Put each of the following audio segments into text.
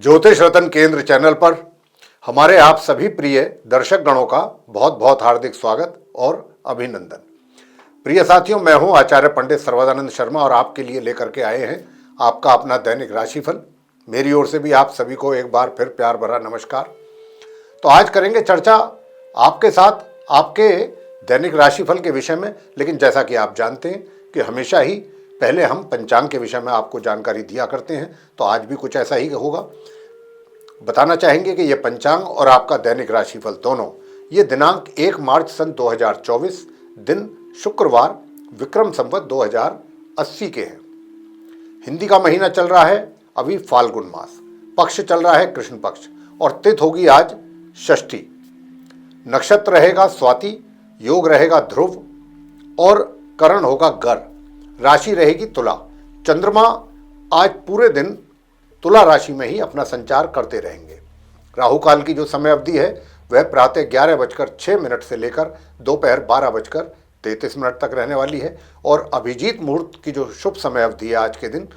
ज्योतिष रतन केंद्र चैनल पर हमारे आप सभी प्रिय दर्शक गणों का बहुत बहुत हार्दिक स्वागत और अभिनंदन। प्रिय साथियों, मैं हूं आचार्य पंडित सर्वदानंद शर्मा और आपके लिए लेकर के आए हैं आपका अपना दैनिक राशिफल। मेरी ओर से भी आप सभी को एक बार फिर प्यार भरा नमस्कार। तो आज करेंगे चर्चा आपके साथ आपके दैनिक राशिफल के विषय में, लेकिन जैसा कि आप जानते हैं कि हमेशा ही पहले हम पंचांग के विषय में आपको जानकारी दिया करते हैं, तो आज भी कुछ ऐसा ही होगा। बताना चाहेंगे कि यह पंचांग और आपका दैनिक राशिफल दोनों ये दिनांक 1 मार्च सन 2024 दिन शुक्रवार विक्रम संवत 2080 के हैं। हिंदी का महीना चल रहा है अभी फाल्गुन मास, पक्ष चल रहा है कृष्ण पक्ष और तिथि होगी आज षष्ठी। नक्षत्र रहेगा स्वाति, योग रहेगा ध्रुव और करण होगा गर। राशि रहेगी तुला। चंद्रमा आज पूरे दिन तुला राशि में ही अपना संचार करते रहेंगे। राहु काल की जो समय अवधि है वह प्रातः 11:06 से लेकर दोपहर 12:33 तक रहने वाली है और अभिजीत मुहूर्त की जो शुभ समय अवधि है आज के दिन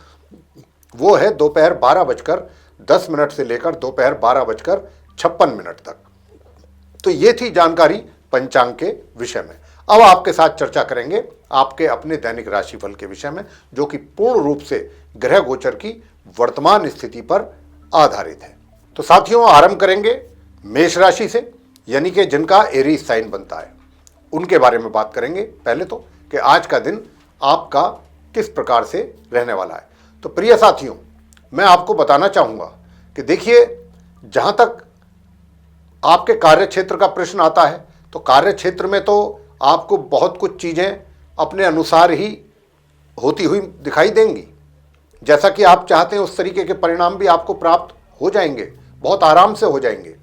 वो है दोपहर 12:10 से लेकर दोपहर 12:56 तक। तो ये थी जानकारी पंचांग के विषय में। अब आपके साथ चर्चा करेंगे आपके अपने दैनिक राशिफल के विषय में, जो कि पूर्ण रूप से ग्रह गोचर की वर्तमान स्थिति पर आधारित है। तो साथियों, आरंभ करेंगे मेष राशि से, यानी कि जिनका एरीज साइन बनता है उनके बारे में बात करेंगे। पहले तो कि आज का दिन आपका किस प्रकार से रहने वाला है। तो प्रिय साथियों, मैं आपको बताना चाहूँगा कि देखिए, जहाँ तक आपके कार्य क्षेत्र का प्रश्न आता है तो कार्य क्षेत्र में तो आपको बहुत कुछ चीज़ें अपने अनुसार ही होती हुई दिखाई देंगी। जैसा कि आप चाहते हैं उस तरीके के परिणाम भी आपको प्राप्त हो जाएंगे, बहुत आराम से हो जाएंगे,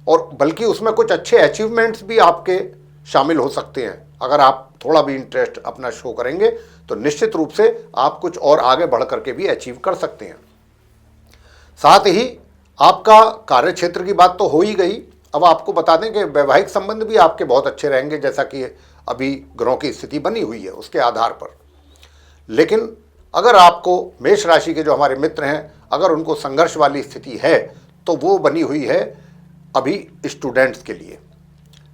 और बल्कि उसमें कुछ अच्छे अचीवमेंट्स भी आपके शामिल हो सकते हैं। अगर आप थोड़ा भी इंटरेस्ट अपना शो करेंगे तो निश्चित रूप से आप कुछ और आगे बढ़ करके भी अचीव कर सकते हैं। साथ ही आपका कार्य क्षेत्र की बात तो हो ही गई। अब आपको बता दें कि वैवाहिक संबंध भी आपके बहुत अच्छे रहेंगे, जैसा कि अभी ग्रहों की स्थिति बनी हुई है उसके आधार पर। लेकिन अगर आपको मेष राशि के जो हमारे मित्र हैं, अगर उनको संघर्ष वाली स्थिति है तो वो बनी हुई है अभी स्टूडेंट्स के लिए।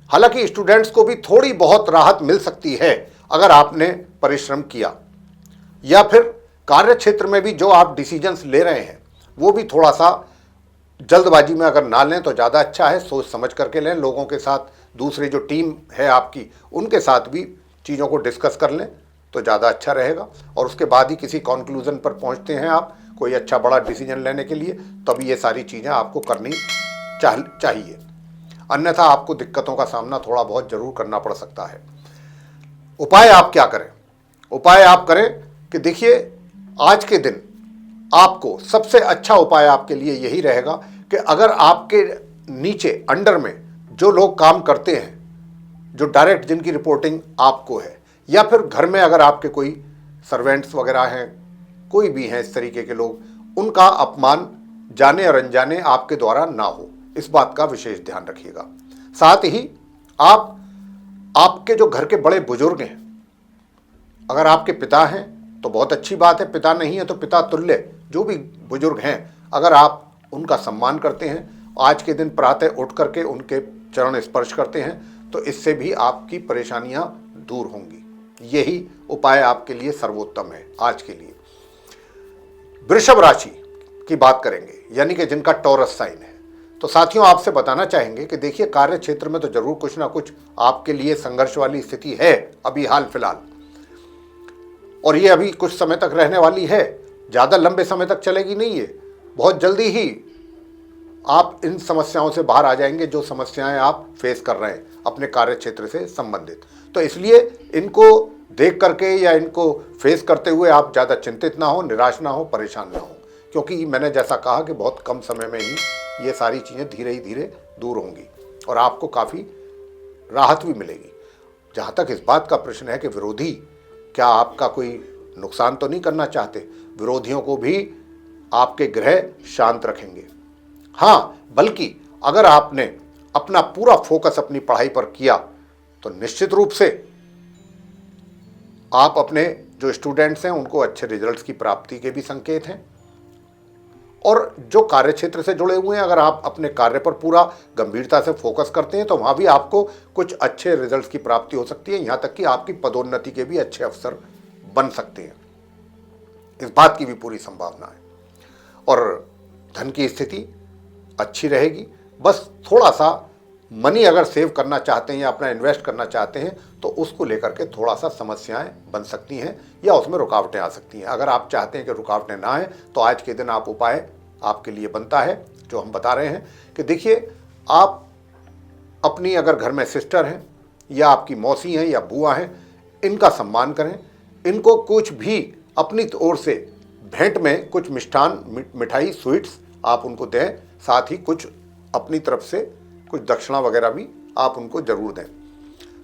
हालांकि स्टूडेंट्स को भी थोड़ी बहुत राहत मिल सकती है अगर आपने परिश्रम किया, या फिर कार्य क्षेत्र में भी जो आप डिसीजंस ले रहे हैं वो भी थोड़ा सा जल्दबाजी में अगर ना लें तो ज़्यादा अच्छा है। सोच समझ करके लें। लोगों के साथ, दूसरी जो टीम है आपकी, उनके साथ भी चीज़ों को डिस्कस कर लें तो ज़्यादा अच्छा रहेगा, और उसके बाद ही किसी कंक्लूजन पर पहुंचते हैं आप कोई अच्छा बड़ा डिसीजन लेने के लिए, तभी ये सारी चीज़ें आपको करनी चाहिए। अन्यथा आपको दिक्कतों का सामना थोड़ा बहुत ज़रूर करना पड़ सकता है। उपाय आप क्या करें? उपाय आप करें कि देखिए, आज के दिन आपको सबसे अच्छा उपाय आपके लिए यही रहेगा कि अगर आपके नीचे अंडर में जो लोग काम करते हैं, जो डायरेक्ट जिनकी रिपोर्टिंग आपको है, या फिर घर में अगर आपके कोई सर्वेंट्स वगैरह हैं, कोई भी हैं इस तरीके के लोग, उनका अपमान जाने और अनजाने आपके द्वारा ना हो, इस बात का विशेष ध्यान रखिएगा। साथ ही आपके जो घर के बड़े बुजुर्ग हैं, अगर आपके पिता हैं तो बहुत अच्छी बात है, पिता नहीं है तो पिता तुल्य जो भी बुजुर्ग हैं, अगर आप उनका सम्मान करते हैं, आज के दिन प्रातः उठ करके उनके चरण स्पर्श करते हैं, तो इससे भी आपकी परेशानियां दूर होंगी। यही उपाय आपके लिए सर्वोत्तम है आज के लिए। वृषभ राशि की बात करेंगे, यानी कि जिनका टॉरस साइन है। तो साथियों, आपसे बताना चाहेंगे कि देखिए, कार्य क्षेत्र में तो जरूर कुछ ना कुछ आपके लिए संघर्ष वाली स्थिति है अभी हाल फिलहाल, और ये अभी कुछ समय तक रहने वाली है, ज़्यादा लंबे समय तक चलेगी नहीं है। बहुत जल्दी ही आप इन समस्याओं से बाहर आ जाएंगे जो समस्याएं आप फेस कर रहे हैं अपने कार्य क्षेत्र से संबंधित। तो इसलिए इनको देख करके या इनको फेस करते हुए आप ज़्यादा चिंतित ना हो, निराश ना हो, परेशान ना हो, क्योंकि मैंने जैसा कहा कि बहुत कम समय में ही ये सारी चीज़ें धीरे ही धीरे दूर होंगी और आपको काफ़ी राहत भी मिलेगी। जहाँ तक इस बात का प्रश्न है कि विरोधी क्या आपका कोई नुकसान तो नहीं करना चाहते, विरोधियों को भी आपके ग्रह शांत रखेंगे। हाँ, बल्कि अगर आपने अपना पूरा फोकस अपनी पढ़ाई पर किया तो निश्चित रूप से आप अपने जो स्टूडेंट्स हैं उनको अच्छे रिजल्ट्स की प्राप्ति के भी संकेत हैं। और जो कार्य क्षेत्र से जुड़े हुए हैं, अगर आप अपने कार्य पर पूरा गंभीरता से फोकस करते हैं तो वहाँ भी आपको कुछ अच्छे रिजल्ट्स की प्राप्ति हो सकती है। यहाँ तक कि आपकी पदोन्नति के भी अच्छे अवसर बन सकते हैं, इस बात की भी पूरी संभावना है। और धन की स्थिति अच्छी रहेगी। बस थोड़ा सा मनी अगर सेव करना चाहते हैं या अपना इन्वेस्ट करना चाहते हैं तो उसको लेकर के थोड़ा सा समस्याएं बन सकती हैं या उसमें रुकावटें आ सकती हैं। अगर आप चाहते हैं कि रुकावटें ना आए तो आज के दिन आप उपाय आपके लिए बनता है जो हम बता रहे हैं कि देखिए, आप अपनी अगर घर में सिस्टर हैं या आपकी मौसी हैं या बुआ हैं, इनका सम्मान करें। इनको कुछ भी अपनी ओर से भेंट में कुछ मिष्ठान, मिठाई, स्वीट्स आप उनको दें। साथ ही कुछ अपनी तरफ से कुछ दक्षिणा वगैरह भी आप उनको जरूर दें।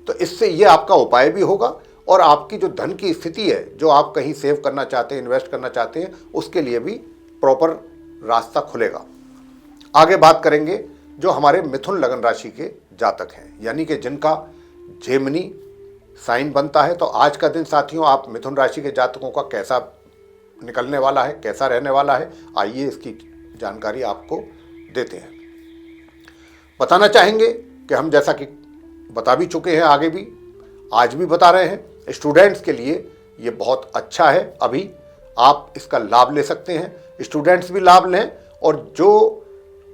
तो इससे ये आपका उपाय भी होगा और आपकी जो धन की स्थिति है, जो आप कहीं सेव करना चाहते हैं, इन्वेस्ट करना चाहते हैं, उसके लिए भी प्रॉपर रास्ता खुलेगा। आगे बात करेंगे जो हमारे मिथुन लगन राशि के जातक हैं, यानी कि जिनका जेमिनी साइन बनता है। तो आज का दिन साथियों, आप मिथुन राशि के जातकों का कैसा निकलने वाला है, कैसा रहने वाला है, आइए इसकी जानकारी आपको देते हैं। बताना चाहेंगे कि हम जैसा कि बता भी चुके हैं, आगे भी आज भी बता रहे हैं, स्टूडेंट्स के लिए ये बहुत अच्छा है। अभी आप इसका लाभ ले सकते हैं, स्टूडेंट्स भी लाभ लें और जो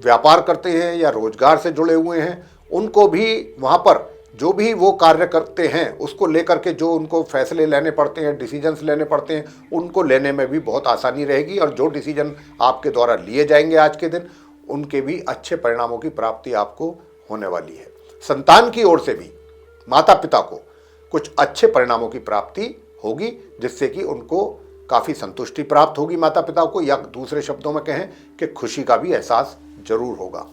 व्यापार करते हैं या रोजगार से जुड़े हुए हैं उनको भी वहाँ पर जो भी वो कार्य करते हैं उसको लेकर के जो उनको फैसले लेने पड़ते हैं, डिसीजंस लेने पड़ते हैं, उनको लेने में भी बहुत आसानी रहेगी। और जो डिसीजन आपके द्वारा लिए जाएंगे आज के दिन, उनके भी अच्छे परिणामों की प्राप्ति आपको होने वाली है। संतान की ओर से भी माता पिता को कुछ अच्छे परिणामों की प्राप्ति होगी, जिससे कि उनको काफ़ी संतुष्टि प्राप्त होगी माता पिता को, या दूसरे शब्दों में कहें कि खुशी का भी एहसास जरूर होगा।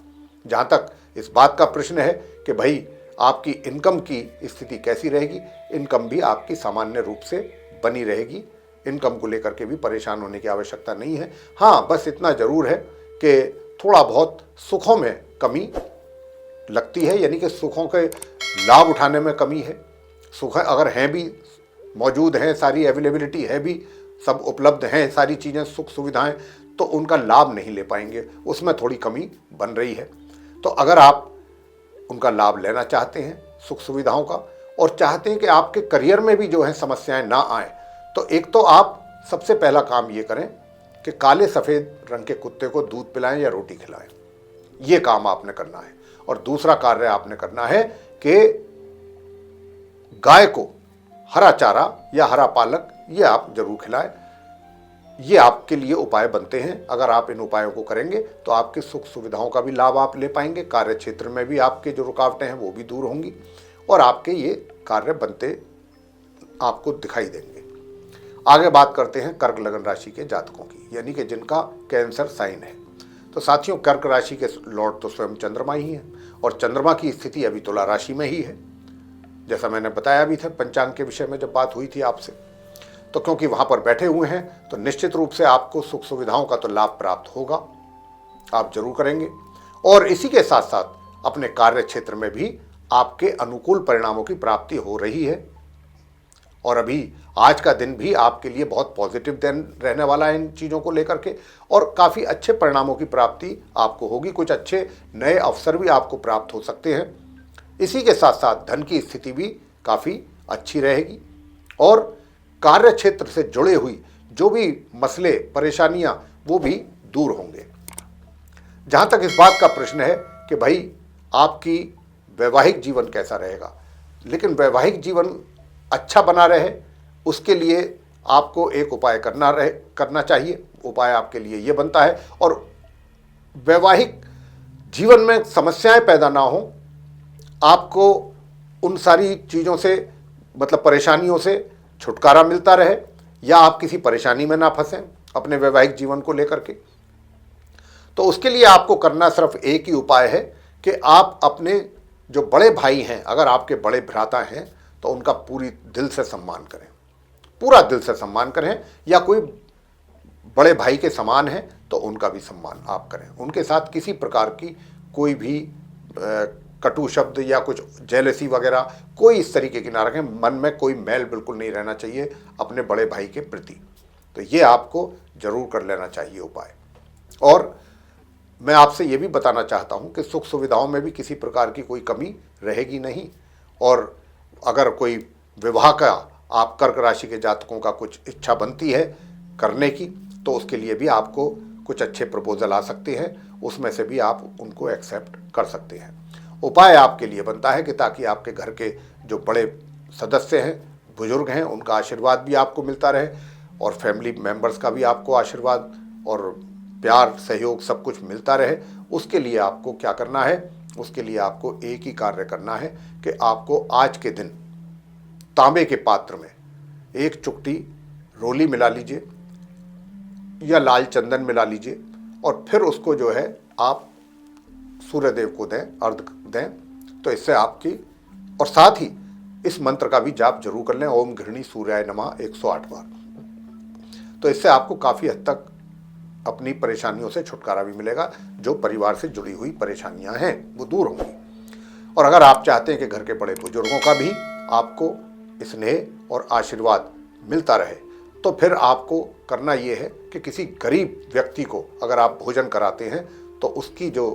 जहाँ तक इस बात का प्रश्न है कि भाई आपकी इनकम की स्थिति कैसी रहेगी, इनकम भी आपकी सामान्य रूप से बनी रहेगी। इनकम को लेकर के भी परेशान होने की आवश्यकता नहीं है। हाँ, बस इतना ज़रूर है कि थोड़ा बहुत सुखों में कमी लगती है, यानी कि सुखों के लाभ उठाने में कमी है। सुख अगर हैं भी, मौजूद हैं, सारी अवेलेबिलिटी है भी, सब उपलब्ध हैं सारी चीज़ें, सुख सुविधाएं, तो उनका लाभ नहीं ले पाएंगे, उसमें थोड़ी कमी बन रही है। तो अगर आप उनका लाभ लेना चाहते हैं सुख सुविधाओं का और चाहते हैं कि आपके करियर में भी जो है समस्याएं ना आए, तो एक तो आप सबसे पहला काम ये करें कि काले सफ़ेद रंग के कुत्ते को दूध पिलाएं या रोटी खिलाएं। ये काम आपने करना है। और दूसरा कार्य आपने करना है कि गाय को हरा चारा या हरा पालक ये आप जरूर खिलाएं। ये आपके लिए उपाय बनते हैं। अगर आप इन उपायों को करेंगे तो आपके सुख सुविधाओं का भी लाभ आप ले पाएंगे, कार्य क्षेत्र में भी आपके जो रुकावटें हैं वो भी दूर होंगी और आपके ये कार्य बनते आपको दिखाई देंगे। आगे बात करते हैं कर्क लगन राशि के जातकों की, यानी कि जिनका कैंसर साइन है। तो साथियों, कर्क राशि के लॉर्ड तो स्वयं चंद्रमा ही है और चंद्रमा की स्थिति अभी तुला राशि में ही है, जैसा मैंने बताया भी था पंचांग के विषय में जब बात हुई थी आपसे। तो क्योंकि वहाँ पर बैठे हुए हैं तो निश्चित रूप से आपको सुख सुविधाओं का तो लाभ प्राप्त होगा, आप जरूर करेंगे। और इसी के साथ साथ अपने कार्य क्षेत्र में भी आपके अनुकूल परिणामों की प्राप्ति हो रही है। और अभी आज का दिन भी आपके लिए बहुत पॉजिटिव दिन रहने वाला है इन चीज़ों को लेकर के, और काफ़ी अच्छे परिणामों की प्राप्ति आपको होगी। कुछ अच्छे नए अवसर भी आपको प्राप्त हो सकते हैं। इसी के साथ साथ धन की स्थिति भी काफ़ी अच्छी रहेगी और कार्य क्षेत्र से जुड़े हुई जो भी मसले परेशानियां वो भी दूर होंगे। जहाँ तक इस बात का प्रश्न है कि भाई आपकी वैवाहिक जीवन कैसा रहेगा, लेकिन वैवाहिक जीवन अच्छा बना रहे उसके लिए आपको एक उपाय करना चाहिए। उपाय आपके लिए ये बनता है, और वैवाहिक जीवन में समस्याएं पैदा ना हो, आपको उन सारी चीज़ों से मतलब परेशानियों से छुटकारा मिलता रहे, या आप किसी परेशानी में ना फंसें अपने वैवाहिक जीवन को लेकर के, तो उसके लिए आपको करना सिर्फ एक ही उपाय है कि आप अपने जो बड़े भाई हैं, अगर आपके बड़े भ्राता हैं तो उनका पूरी दिल से सम्मान करें, पूरा दिल से सम्मान करें, या कोई बड़े भाई के समान है तो उनका भी सम्मान आप करें। उनके साथ किसी प्रकार की कोई भी कटु शब्द या कुछ जेलसी वगैरह कोई इस तरीके की ना रखें। मन में कोई मैल बिल्कुल नहीं रहना चाहिए अपने बड़े भाई के प्रति। तो ये आपको जरूर कर लेना चाहिए उपाय। और मैं आपसे ये भी बताना चाहता हूँ कि सुख सुविधाओं में भी किसी प्रकार की कोई कमी रहेगी नहीं। और अगर कोई विवाह का आप कर्क राशि के जातकों का कुछ इच्छा बनती है करने की, तो उसके लिए भी आपको कुछ अच्छे प्रपोजल आ सकते हैं, उसमें से भी आप उनको एक्सेप्ट कर सकते हैं। उपाय आपके लिए बनता है कि ताकि आपके घर के जो बड़े सदस्य हैं, बुजुर्ग हैं, उनका आशीर्वाद भी आपको मिलता रहे और फैमिली मेंबर्स का भी आपको आशीर्वाद और प्यार सहयोग सब कुछ मिलता रहे। उसके लिए आपको क्या करना है, उसके लिए आपको एक ही कार्य करना है कि आपको आज के दिन तांबे के पात्र में एक चुटकी रोली मिला लीजिए या लाल चंदन मिला लीजिए और फिर उसको जो है आप सूर्यदेव को दें, अर्घ दें। तो इससे आपकी, और साथ ही इस मंत्र का भी जाप जरूर कर लें, ओम घृणी सूर्याय नमः 108 बार। तो इससे आपको काफ़ी हद तक अपनी परेशानियों से छुटकारा भी मिलेगा। जो परिवार से जुड़ी हुई परेशानियां हैं वो दूर होंगी। और अगर आप चाहते हैं कि घर के बड़े बुजुर्गों का भी आपको स्नेह और आशीर्वाद मिलता रहे, तो फिर आपको करना ये है कि किसी गरीब व्यक्ति को अगर आप भोजन कराते हैं तो उसकी जो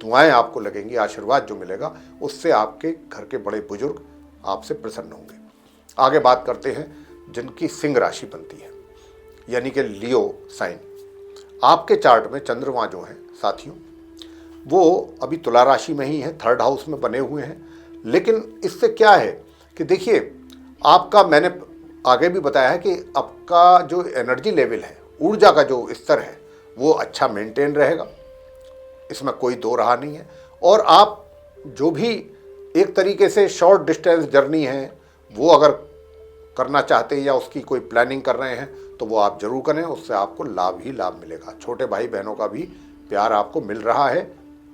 दुआएं आपको लगेंगी, आशीर्वाद जो मिलेगा, उससे आपके घर के बड़े बुजुर्ग आपसे प्रसन्न होंगे। आगे बात करते हैं जिनकी सिंह राशि बनती है, यानी कि लियो साइन। आपके चार्ट में चंद्रमा जो है साथियों, वो अभी तुला राशि में ही है, 3rd हाउस में बने हुए हैं। लेकिन इससे क्या है कि देखिए, आपका, मैंने आगे भी बताया है कि आपका जो एनर्जी लेवल है, ऊर्जा का जो स्तर है, वो अच्छा मेंटेन रहेगा, इसमें कोई दो राह नहीं है। और आप जो भी एक तरीके से शॉर्ट डिस्टेंस जर्नी है वो अगर करना चाहते हैं या उसकी कोई प्लानिंग कर रहे हैं तो वो आप जरूर करें, उससे आपको लाभ ही लाभ मिलेगा। छोटे भाई बहनों का भी प्यार आपको मिल रहा है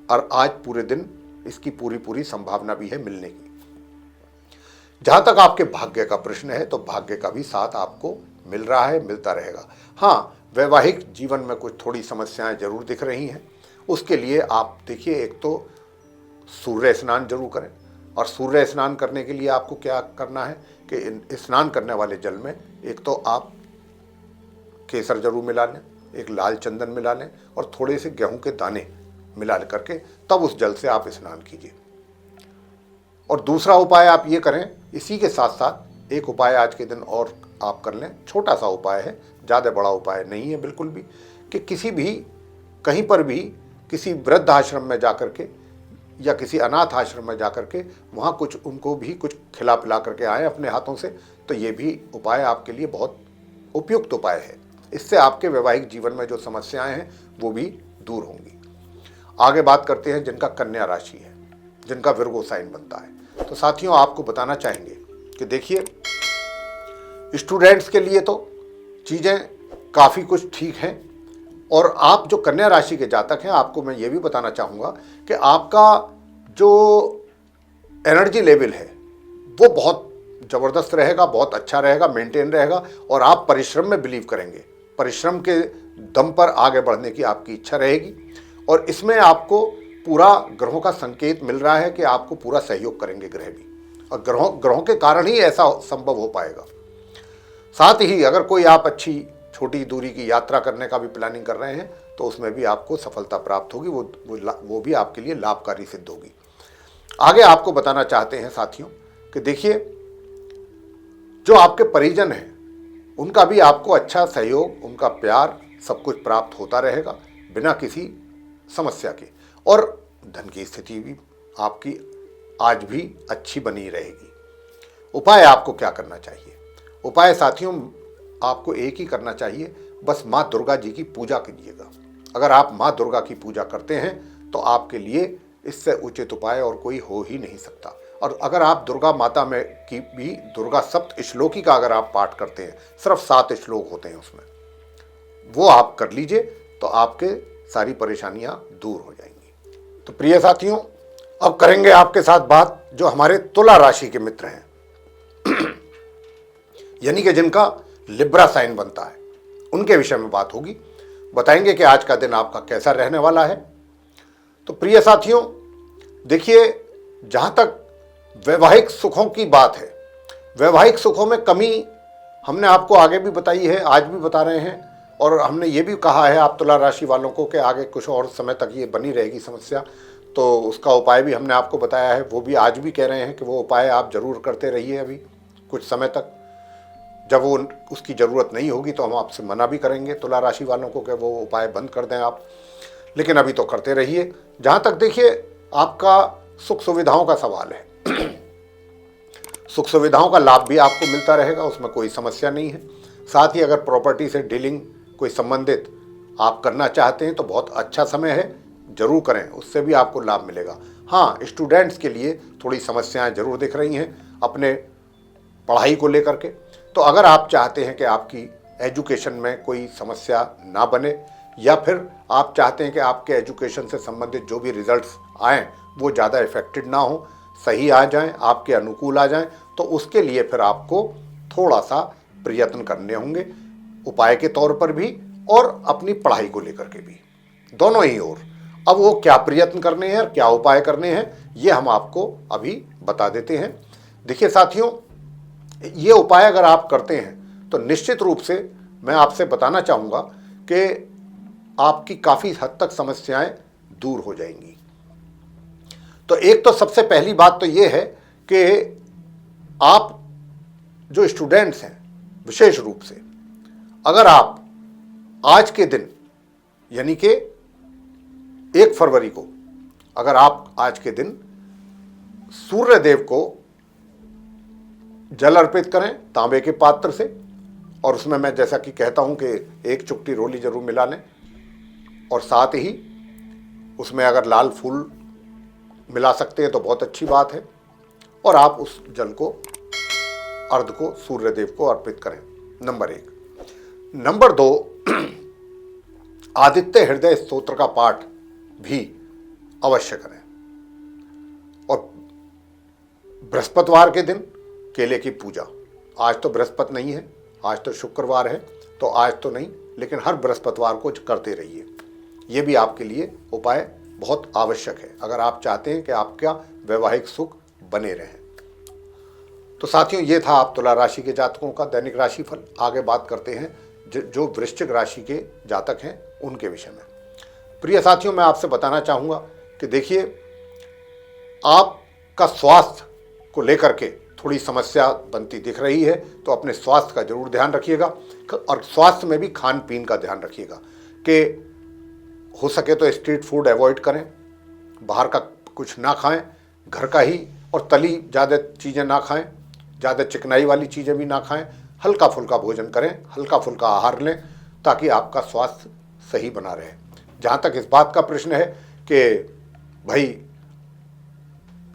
और आज पूरे दिन इसकी पूरी संभावना भी है मिलने की। जहाँ तक आपके भाग्य का प्रश्न है तो भाग्य का भी साथ आपको मिल रहा है, मिलता रहेगा। हाँ, वैवाहिक जीवन में कुछ थोड़ी समस्याएं जरूर दिख रही हैं। उसके लिए आप देखिए, एक तो सूर्य स्नान जरूर करें। और सूर्य स्नान करने के लिए आपको क्या करना है कि स्नान करने वाले जल में एक तो आप केसर जरूर मिला लें, एक लाल चंदन मिला लें और थोड़े से गेहूं के दाने मिला करके तब उस जल से आप स्नान कीजिए। और दूसरा उपाय आप ये करें, इसी के साथ साथ एक उपाय आज के दिन और आप कर लें। छोटा सा उपाय है, ज़्यादा बड़ा उपाय नहीं है बिल्कुल भी, कि किसी भी कहीं पर भी किसी वृद्ध आश्रम में जाकर के या किसी अनाथ आश्रम में जाकर के वहाँ कुछ उनको भी कुछ खिला पिला करके आए अपने हाथों से। तो ये भी उपाय आपके लिए बहुत उपयुक्त उपाय है। इससे आपके वैवाहिक जीवन में जो समस्याएं हैं वो भी दूर होंगी। आगे बात करते हैं जिनका कन्या राशि है, जिनका विर्गो साइन बनता है। तो साथियों, आपको बताना चाहेंगे कि देखिए, स्टूडेंट्स के लिए तो चीज़ें काफ़ी कुछ ठीक हैं। और आप जो कन्या राशि के जातक हैं, आपको मैं ये भी बताना चाहूँगा कि आपका जो एनर्जी लेवल है वो बहुत ज़बरदस्त रहेगा, बहुत अच्छा रहेगा, मेंटेन रहेगा। और आप परिश्रम में बिलीव करेंगे, परिश्रम के दम पर आगे बढ़ने की आपकी इच्छा रहेगी। और इसमें आपको पूरा ग्रहों का संकेत मिल रहा है कि आपको पूरा सहयोग करेंगे ग्रह भी, और ग्रहों के कारण ही ऐसा संभव हो पाएगा। साथ ही अगर कोई आप अच्छी छोटी दूरी की यात्रा करने का भी प्लानिंग कर रहे हैं तो उसमें भी आपको सफलता प्राप्त होगी, वो भी आपके लिए लाभकारी सिद्ध होगी। आगे आपको बताना चाहते हैं साथियों कि देखिए, जो आपके परिजन हैं उनका भी आपको अच्छा सहयोग, उनका प्यार सब कुछ प्राप्त होता रहेगा बिना किसी समस्या के। और धन की स्थिति भी आपकी आज भी अच्छी बनी रहेगी। उपाय आपको क्या करना चाहिए? उपाय साथियों, आपको एक ही करना चाहिए, बस माँ दुर्गा जी की पूजा कीजिएगा। अगर आप माँ दुर्गा की पूजा करते हैं तो आपके लिए इससे उचित उपाय और कोई हो ही नहीं सकता। और अगर आप दुर्गा माता में की भी दुर्गा सप्त श्लोकी का अगर आप पाठ करते हैं, सिर्फ 7 श्लोक होते हैं उसमें, वो आप कर लीजिए तो आपके सारी परेशानियां दूर हो जाएंगी। तो प्रिय साथियों, अब करेंगे आपके साथ बात जो हमारे तुला राशि के मित्र हैं यानी कि जिनका लिब्रा साइन बनता है, उनके विषय में बात होगी। बताएंगे कि आज का दिन आपका कैसा रहने वाला है। तो प्रिय साथियों, देखिए, जहां तक वैवाहिक सुखों की बात है, वैवाहिक सुखों में कमी हमने आपको आगे भी बताई है, आज भी बता रहे हैं। और हमने ये भी कहा है आप तुला राशि वालों को कि आगे कुछ और समय तक ये बनी रहेगी समस्या, तो उसका उपाय भी हमने आपको बताया है। वो भी आज भी कह रहे हैं कि वो उपाय आप ज़रूर करते रहिए अभी कुछ समय तक। जब वो उसकी ज़रूरत नहीं होगी तो हम आपसे मना भी करेंगे तुला राशि वालों को कि वो उपाय बंद कर दें आप, लेकिन अभी तो करते रहिए। जहाँ तक देखिए आपका सुख सुविधाओं का सवाल है, सुख सुविधाओं का लाभ भी आपको मिलता रहेगा, उसमें कोई समस्या नहीं है। साथ ही अगर प्रॉपर्टी से डीलिंग कोई संबंधित आप करना चाहते हैं तो बहुत अच्छा समय है, जरूर करें, उससे भी आपको लाभ मिलेगा। हाँ, स्टूडेंट्स के लिए थोड़ी समस्याएं जरूर दिख रही हैं अपने पढ़ाई को लेकर के। तो अगर आप चाहते हैं कि आपकी एजुकेशन में कोई समस्या ना बने, या फिर आप चाहते हैं कि आपके एजुकेशन से संबंधित जो भी रिजल्ट्स आएँ वो ज़्यादा इफेक्टेड ना हो, सही आ जाएं, आपके अनुकूल आ जाएं, तो उसके लिए फिर आपको थोड़ा सा प्रयत्न करने होंगे, उपाय के तौर पर भी और अपनी पढ़ाई को लेकर के भी, दोनों ही ओर। अब वो क्या प्रयत्न करने हैं और क्या उपाय करने हैं ये हम आपको अभी बता देते हैं। देखिए साथियों, ये उपाय अगर आप करते हैं तो निश्चित रूप से मैं आपसे बताना चाहूँगा कि आपकी काफ़ी हद तक समस्याएं दूर हो जाएंगी। तो एक तो सबसे पहली बात तो ये है कि आप जो स्टूडेंट्स हैं, विशेष रूप से अगर आप आज के दिन यानी कि 1 फरवरी को अगर आप आज के दिन सूर्य देव को जल अर्पित करें तांबे के पात्र से, और उसमें मैं जैसा कि कहता हूं कि 1 चुटकी रोली जरूर मिला लें, और साथ ही उसमें अगर लाल फूल मिला सकते हैं तो बहुत अच्छी बात है, और आप उस जल को अर्घ को सूर्य देव को अर्पित करें, नंबर 1। नंबर 2, आदित्य हृदय स्तोत्र का पाठ भी अवश्य करें, और बृहस्पतिवार के दिन केले की पूजा। आज तो बृहस्पति नहीं है, आज तो शुक्रवार है, तो आज तो नहीं, लेकिन हर बृहस्पतिवार को करते रहिए। ये भी आपके लिए उपाय बहुत आवश्यक है अगर आप चाहते हैं कि आपका वैवाहिक सुख बने रहे। तो साथियों, ये था आप तुला राशि के जातकों का दैनिक राशिफल। आगे बात करते हैं जो वृश्चिक राशि के जातक हैं उनके विषय में। प्रिय साथियों, मैं आपसे बताना चाहूँगा कि देखिए, आपका स्वास्थ्य को लेकर के थोड़ी समस्या बनती दिख रही है, तो अपने स्वास्थ्य का जरूर ध्यान रखिएगा, और स्वास्थ्य में भी खान पीन का ध्यान रखिएगा कि हो सके तो स्ट्रीट फूड अवॉइड करें, बाहर का कुछ ना खाएं, घर का ही, और तली ज़्यादा चीज़ें ना खाएं, ज़्यादा चिकनाई वाली चीज़ें भी ना खाएं, हल्का फुल्का भोजन करें, हल्का फुल्का आहार लें, ताकि आपका स्वास्थ्य सही बना रहे। जहाँ तक इस बात का प्रश्न है कि भाई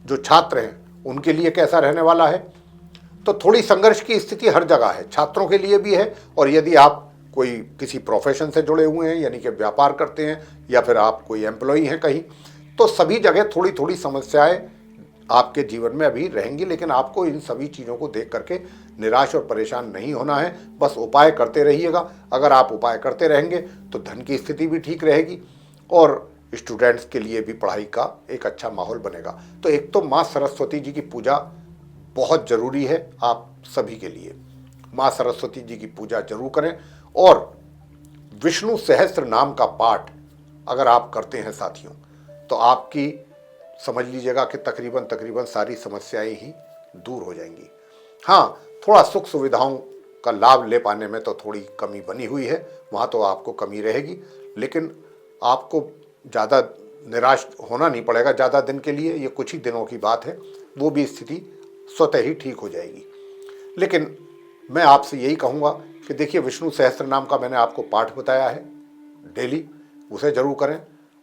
जो छात्र हैं उनके लिए कैसा रहने वाला है, तो थोड़ी संघर्ष की स्थिति हर जगह है, छात्रों के लिए भी है, और यदि आप कोई किसी प्रोफेशन से जुड़े हुए हैं, यानी कि व्यापार करते हैं, या फिर आप कोई एम्प्लॉई हैं कहीं, तो सभी जगह थोड़ी थोड़ी समस्याएं आपके जीवन में अभी रहेंगी। लेकिन आपको इन सभी चीज़ों को देख करके निराश और परेशान नहीं होना है, बस उपाय करते रहिएगा। अगर आप उपाय करते रहेंगे तो धन की स्थिति भी ठीक रहेगी, और स्टूडेंट्स के लिए भी पढ़ाई का एक अच्छा माहौल बनेगा। तो एक तो माँ सरस्वती जी की पूजा बहुत ज़रूरी है आप सभी के लिए। माँ सरस्वती जी की पूजा जरूर करें, और विष्णु सहस्त्र नाम का पाठ अगर आप करते हैं साथियों, तो आपकी समझ लीजिएगा कि तकरीबन सारी समस्याएं ही दूर हो जाएंगी। हाँ, थोड़ा सुख सुविधाओं का लाभ ले पाने में तो थोड़ी कमी बनी हुई है, वहाँ तो आपको कमी रहेगी, लेकिन आपको ज़्यादा निराश होना नहीं पड़ेगा ज़्यादा दिन के लिए, ये कुछ ही दिनों की बात है, वो भी स्थिति स्वतः ही ठीक हो जाएगी। लेकिन मैं आपसे यही कहूँगा कि देखिए, विष्णु सहस्त्र नाम का मैंने आपको पाठ बताया है, डेली उसे जरूर करें,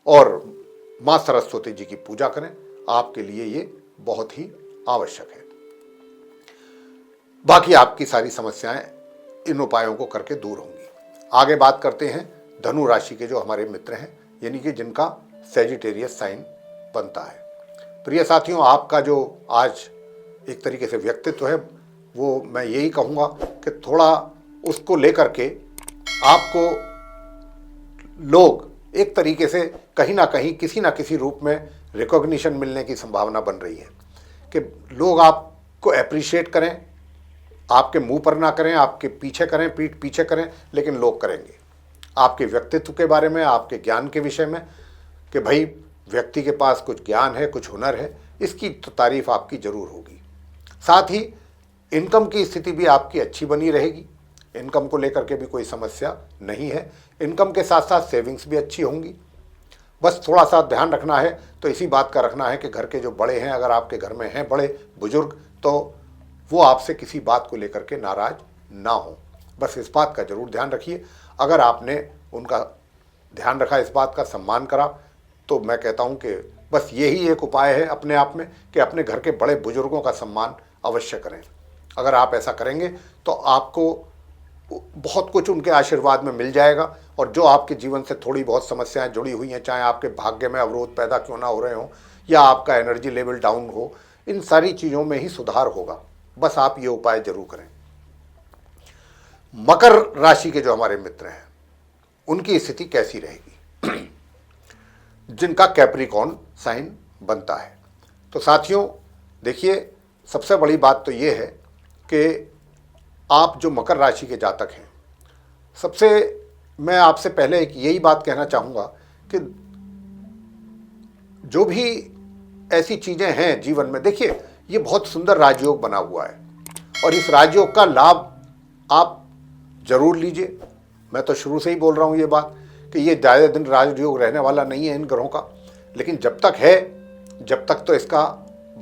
और माँ सरस्वती जी की पूजा करें, आपके लिए ये बहुत ही आवश्यक है। बाकी आपकी सारी समस्याएं इन उपायों को करके दूर होंगी। आगे बात करते हैं धनु राशि के जो हमारे मित्र हैं, यानी कि जिनका सेजिटेरियस साइन बनता है। प्रिय साथियों, आपका जो आज एक तरीके से व्यक्तित्व है, वो मैं यही कहूँगा कि थोड़ा उसको लेकर के आपको लोग एक तरीके से कहीं ना कहीं किसी ना किसी रूप में रिकॉग्निशन मिलने की संभावना बन रही है, कि लोग आपको अप्रिशिएट करें, आपके मुंह पर ना करें, आपके पीछे करें, पीठ पीछे करें, लेकिन लोग करेंगे। आपके व्यक्तित्व के बारे में, आपके ज्ञान के विषय में, कि भाई व्यक्ति के पास कुछ ज्ञान है, कुछ हुनर है, इसकी तो तारीफ आपकी जरूर होगी। साथ ही इनकम की स्थिति भी आपकी अच्छी बनी रहेगी, इनकम को लेकर के भी कोई समस्या नहीं है। इनकम के साथ साथ सेविंग्स भी अच्छी होंगी। बस थोड़ा सा ध्यान रखना है तो इसी बात का रखना है कि घर के जो बड़े हैं, अगर आपके घर में हैं बड़े बुजुर्ग, तो वो आपसे किसी बात को लेकर के नाराज ना हो। बस इस बात का जरूर ध्यान रखिए। अगर आपने उनका ध्यान रखा, इस बात का सम्मान करा, तो मैं कहता हूँ कि बस यही एक उपाय है अपने आप में कि अपने घर के बड़े बुजुर्गों का सम्मान अवश्य करें। अगर आप ऐसा करेंगे तो आपको बहुत कुछ उनके आशीर्वाद में मिल जाएगा, और जो आपके जीवन से थोड़ी बहुत समस्याएं जुड़ी हुई हैं, चाहे आपके भाग्य में अवरोध पैदा क्यों ना हो रहे हों या आपका एनर्जी लेवल डाउन हो, इन सारी चीज़ों में ही सुधार होगा। बस आप ये उपाय जरूर करें। मकर राशि के जो हमारे मित्र हैं उनकी स्थिति कैसी रहेगी, जिनका कैप्रिकॉर्न साइन बनता है। तो साथियों देखिए, सबसे बड़ी बात तो ये है कि आप जो मकर राशि के जातक हैं, सबसे मैं आपसे पहले एक यही बात कहना चाहूँगा कि जो भी ऐसी चीज़ें हैं जीवन में, देखिए ये बहुत सुंदर राजयोग बना हुआ है और इस राजयोग का लाभ आप जरूर लीजिए। मैं तो शुरू से ही बोल रहा हूँ ये बात कि ये ज़्यादा दिन राजयोग रहने वाला नहीं है इन ग्रहों का, लेकिन जब तक है, जब तक तो इसका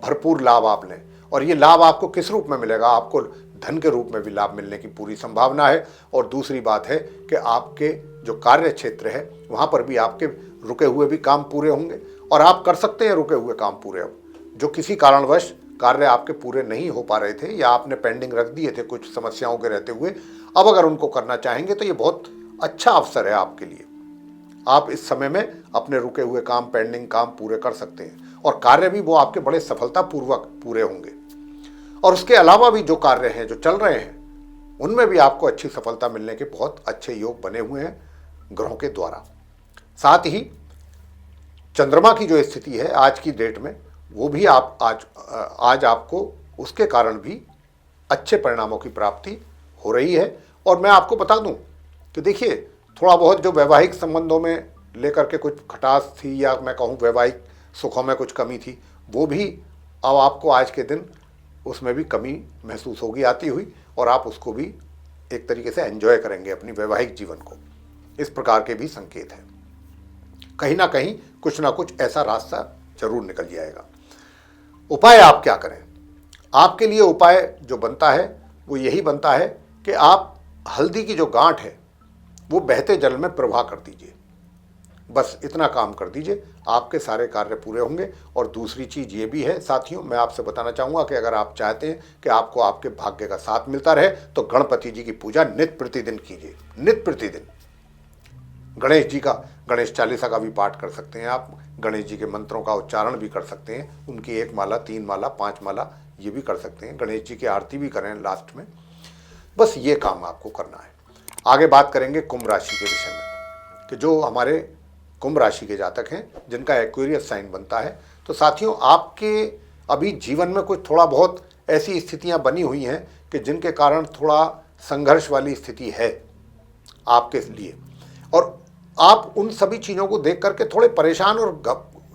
भरपूर लाभ आप लें। और ये लाभ आपको किस रूप में मिलेगा? आपको धन के रूप में भी लाभ मिलने की पूरी संभावना है। और दूसरी बात है कि आपके जो कार्य क्षेत्र है वहाँ पर भी आपके रुके हुए भी काम पूरे होंगे, और आप कर सकते हैं रुके हुए काम पूरे। अब जो किसी कारणवश कार्य आपके पूरे नहीं हो पा रहे थे या आपने पेंडिंग रख दिए थे कुछ समस्याओं के रहते हुए, अब अगर उनको करना चाहेंगे तो ये बहुत अच्छा अवसर है आपके लिए। आप इस समय में अपने रुके हुए काम, पेंडिंग काम पूरे कर सकते हैं, और कार्य भी वो आपके बड़े सफलतापूर्वक पूरे होंगे। और उसके अलावा भी जो कार्य हैं जो चल रहे हैं उनमें भी आपको अच्छी सफलता मिलने के बहुत अच्छे योग बने हुए हैं ग्रहों के द्वारा। साथ ही चंद्रमा की जो स्थिति है आज की डेट में, वो भी आप आज आपको उसके कारण भी अच्छे परिणामों की प्राप्ति हो रही है। और मैं आपको बता दूं कि देखिए, थोड़ा बहुत जो वैवाहिक संबंधों में लेकर के कुछ खटास थी, या मैं कहूँ वैवाहिक सुखों में कुछ कमी थी, वो भी अब आपको आज के दिन उसमें भी कमी महसूस होगी आती हुई, और आप उसको भी एक तरीके से एंजॉय करेंगे अपनी वैवाहिक जीवन को। इस प्रकार के भी संकेत हैं। कहीं ना कहीं कुछ ना कुछ ऐसा रास्ता जरूर निकल जाएगा। उपाय आप क्या करें? आपके लिए उपाय जो बनता है वो यही बनता है कि आप हल्दी की जो गांठ है वो बहते जल में प्रवाह कर दीजिए। बस इतना काम कर दीजिए, आपके सारे कार्य पूरे होंगे। और दूसरी चीज़ ये भी है साथियों, मैं आपसे बताना चाहूँगा कि अगर आप चाहते हैं कि आपको आपके भाग्य का साथ मिलता रहे तो गणपति जी की पूजा नित्य प्रतिदिन कीजिए। नित्य प्रतिदिन गणेश जी का, गणेश चालीसा का भी पाठ कर सकते हैं आप, गणेश जी के मंत्रों का उच्चारण भी कर सकते हैं, उनकी 1 माला, 3 माला, 5 माला ये भी कर सकते हैं, गणेश जी की आरती भी करें लास्ट में। बस ये काम आपको करना है। आगे बात करेंगे कुंभ राशि के विषय में कि जो हमारे कुंभ राशि के जातक हैं जिनका एक्वेरियस साइन बनता है। तो साथियों, आपके अभी जीवन में कुछ थोड़ा बहुत ऐसी स्थितियां बनी हुई हैं कि जिनके कारण थोड़ा संघर्ष वाली स्थिति है आपके लिए, और आप उन सभी चीज़ों को देख करके थोड़े परेशान और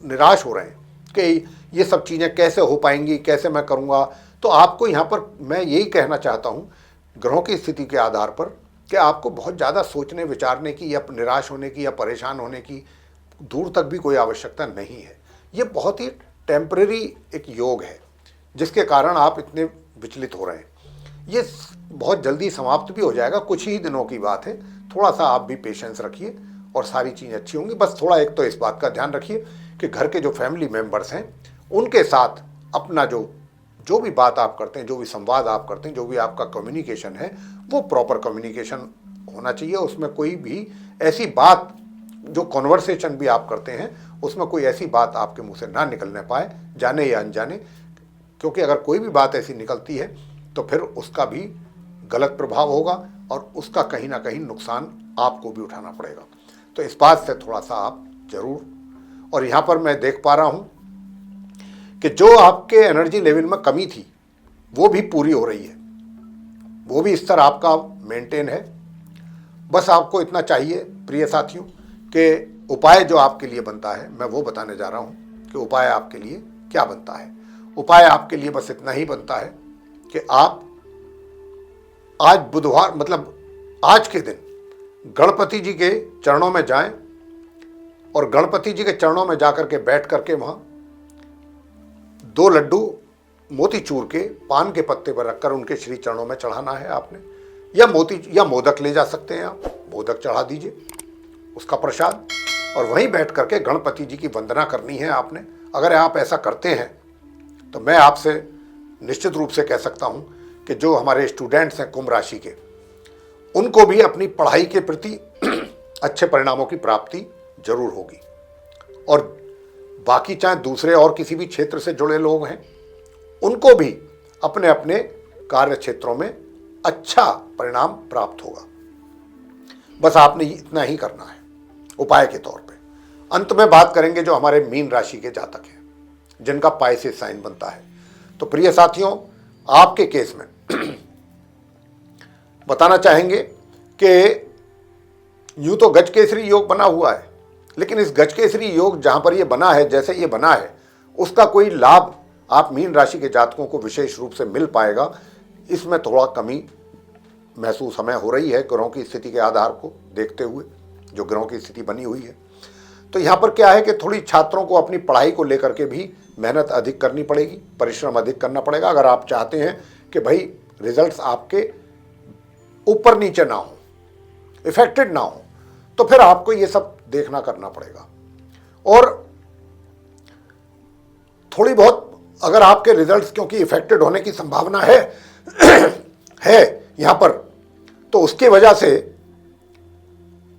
निराश हो रहे हैं कि ये सब चीज़ें कैसे हो पाएंगी, कैसे मैं करूँगा। तो आपको यहाँ पर मैं यही कहना चाहता हूँ ग्रहों की स्थिति के आधार पर कि आपको बहुत ज़्यादा सोचने विचारने की या निराश होने की या परेशान होने की दूर तक भी कोई आवश्यकता नहीं है। ये बहुत ही टेम्परेरी एक योग है जिसके कारण आप इतने विचलित हो रहे हैं। ये बहुत जल्दी समाप्त भी हो जाएगा, कुछ ही दिनों की बात है। थोड़ा सा आप भी पेशेंस रखिए और सारी चीज़ें अच्छी होंगी। बस थोड़ा एक तो इस बात का ध्यान रखिए कि घर के जो फैमिली मेम्बर्स हैं उनके साथ अपना जो भी बात आप करते हैं, जो भी संवाद आप करते हैं, जो भी आपका कम्युनिकेशन है वो प्रॉपर कम्युनिकेशन होना चाहिए। उसमें कोई भी ऐसी बात, जो कॉन्वर्सेशन भी आप करते हैं उसमें कोई ऐसी बात आपके मुंह से ना निकलने पाए, जाने या अनजाने, क्योंकि अगर कोई भी बात ऐसी निकलती है तो फिर उसका भी गलत प्रभाव होगा और उसका कहीं ना कहीं नुकसान आपको भी उठाना पड़ेगा। तो इस बात से थोड़ा सा आप जरूर, और यहाँ पर मैं देख पा रहा हूँ कि जो आपके एनर्जी लेवल में कमी थी वो भी पूरी हो रही है, वो भी स्तर आपका मेंटेन है। बस आपको इतना चाहिए प्रिय साथियों कि उपाय जो आपके लिए बनता है, मैं वो बताने जा रहा हूँ कि उपाय आपके लिए क्या बनता है। उपाय आपके लिए बस इतना ही बनता है कि आप आज बुधवार मतलब आज के दिन गणपति जी के चरणों में जाएं और गणपति जी के चरणों में जाकर के बैठ करके वहाँ 2 लड्डू मोतीचूर के पान के पत्ते पर रखकर उनके श्री चरणों में चढ़ाना है आपने, या मोदक ले जा सकते हैं आप, मोदक चढ़ा दीजिए उसका प्रसाद, और वहीं बैठ करके गणपति जी की वंदना करनी है आपने। अगर आप ऐसा करते हैं तो मैं आपसे निश्चित रूप से कह सकता हूं कि जो हमारे स्टूडेंट्स हैं कुंभ राशि के, उनको भी अपनी पढ़ाई के प्रति अच्छे परिणामों की प्राप्ति जरूर होगी। और बाकी चाहे दूसरे और किसी भी क्षेत्र से जुड़े लोग हैं, उनको भी अपने अपने कार्य क्षेत्रों में अच्छा परिणाम प्राप्त होगा। बस आपने इतना ही करना है उपाय के तौर पे। अंत में बात करेंगे जो हमारे मीन राशि के जातक हैं, जिनका पाइसेस साइन बनता है। तो प्रिय साथियों, आपके केस में बताना चाहेंगे कि यूं तो गजकेसरी योग बना हुआ है, लेकिन इस गजकेसरी योग जहां पर ये बना है, जैसे ये बना है, उसका कोई लाभ आप मीन राशि के जातकों को विशेष रूप से मिल पाएगा, इसमें थोड़ा कमी महसूस हमें हो रही है ग्रहों की स्थिति के आधार को देखते हुए, जो ग्रहों की स्थिति बनी हुई है। तो यहाँ पर क्या है कि थोड़ी छात्रों को अपनी पढ़ाई को लेकर के भी मेहनत अधिक करनी पड़ेगी, परिश्रम अधिक करना पड़ेगा। अगर आप चाहते हैं कि भाई रिजल्ट्स आपके ऊपर नीचे ना हो, इफेक्टेड ना हो, तो फिर आपको ये सब देखना करना पड़ेगा। और थोड़ी बहुत अगर आपके रिजल्ट्स क्योंकि इफेक्टेड होने की संभावना है है यहां पर, तो उसकी वजह से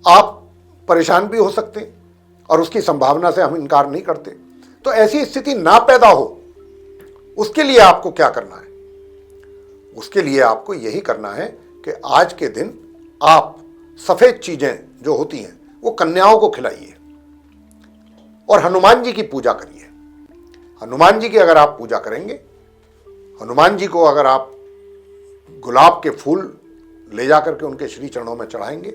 आप परेशान भी हो सकते हैं, और उसकी संभावना से हम इनकार नहीं करते। तो ऐसी स्थिति ना पैदा हो, उसके लिए आपको क्या करना है? उसके लिए आपको यही करना है कि आज के दिन आप सफेद चीजें जो होती हैं वो कन्याओं को खिलाइए और हनुमान जी की पूजा करिए। हनुमान जी की अगर आप पूजा करेंगे, हनुमान जी को अगर आप गुलाब के फूल ले जाकर के उनके श्री चरणों में चढ़ाएंगे,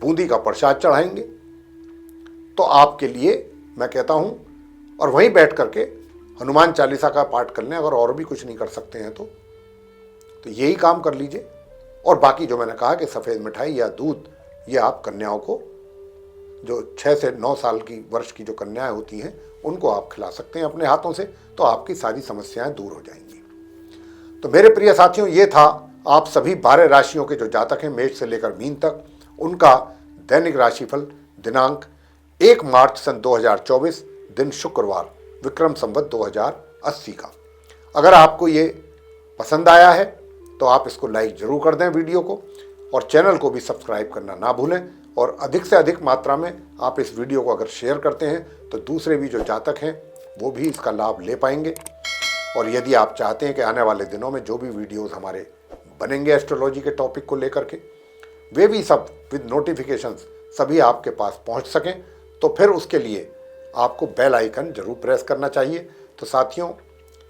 बूंदी का प्रसाद चढ़ाएंगे, तो आपके लिए मैं कहता हूं, और वहीं बैठ करके हनुमान चालीसा का पाठ कर लें। अगर और भी कुछ नहीं कर सकते हैं तो यही काम कर लीजिए। और बाकी जो मैंने कहा कि सफ़ेद मिठाई या दूध, ये आप कन्याओं को, जो 6 से 9 साल की वर्ष की जो कन्याएं होती हैं, उनको आप खिला सकते हैं अपने हाथों से, तो आपकी सारी समस्याएं दूर हो जाएंगी। तो मेरे प्रिय साथियों, ये था आप सभी 12 राशियों के जो जातक हैं, मेष से लेकर मीन तक, उनका दैनिक राशिफल दिनांक 1 मार्च सन 2024, दिन शुक्रवार, विक्रम संवत 2080 का। अगर आपको ये पसंद आया है तो आप इसको लाइक जरूर कर दें वीडियो को, और चैनल को भी सब्सक्राइब करना ना भूलें। और अधिक से अधिक मात्रा में आप इस वीडियो को अगर शेयर करते हैं तो दूसरे भी जो जातक हैं वो भी इसका लाभ ले पाएंगे। और यदि आप चाहते हैं कि आने वाले दिनों में जो भी वीडियोस हमारे बनेंगे एस्ट्रोलॉजी के टॉपिक को लेकर के, वे भी सब विद नोटिफिकेशंस सभी आपके पास पहुंच सकें, तो फिर उसके लिए आपको बेल आइकन जरूर प्रेस करना चाहिए। तो साथियों,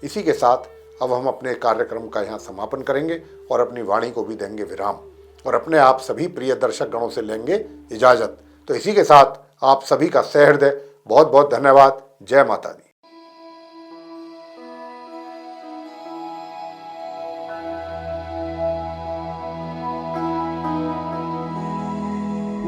इसी के साथ अब हम अपने कार्यक्रम का यहाँ समापन करेंगे और अपनी वाणी को भी देंगे विराम, और अपने आप सभी प्रिय दर्शक गणों से लेंगे इजाज़त। तो इसी के साथ आप सभी का सहृदय बहुत बहुत धन्यवाद। जय माता दी।